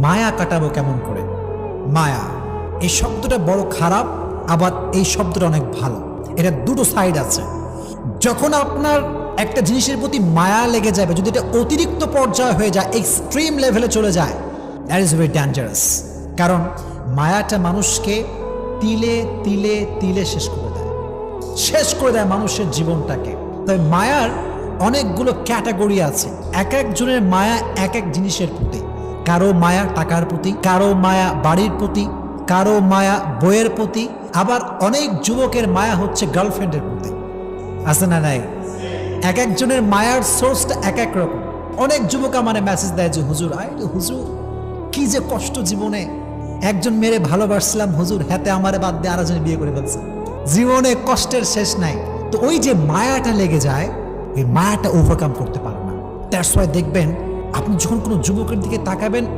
মায়া কাটাবো কেমন করে? মায়া এই শব্দটা বড় খারাপ, আবার এই শব্দটা অনেক ভালো। এটা দুটো সাইড আছে। যখন আপনার একটা জিনিসের প্রতি মায়া লেগে যাবে, যদি এটা অতিরিক্ত পর্যায়ে হয়ে যায়, এক্সট্রিম লেভেলে চলে যায়, দ্যাট ইজ ভেরি ডেঞ্জারাস। কারণ মায়াটা মানুষকে তিলে তিলে তিলে শেষ করে দেয় মানুষের জীবনটাকে। তবে মায়ার অনেকগুলো ক্যাটাগরি আছে। এক একজনের মায়া এক এক জিনিসের প্রতি। কারো মায়া টাকার প্রতি, কারো মায়া বাড়ির প্রতি, কারো মায়া বইয়ের প্রতি, আবার অনেক যুবকের মায়া হচ্ছে গার্লফ্রেন্ডের প্রতি। আছে না নাই? এক একজনের মায়ার সোর্সটা এক এক রকম। অনেক যুবক আমার মেসেজ দেয় যে হুজুর, হুজুর কি যে কষ্ট জীবনে, একজন মেয়েরে ভালোবাসলাম হুজুর, হাতে আমারে বাদ দিয়ে আরেকজন বিয়ে করে ফেলছে, জীবনে কষ্টের শেষ নাই। তো ওই যে মায়াটা লেগে যায়, এই মায়াটা ওভারকাম করতে পারে না। দ্যাটস ওয়াই দেখবেন আপনি যখন কোনো যুবকের দিকে তাকাবেন,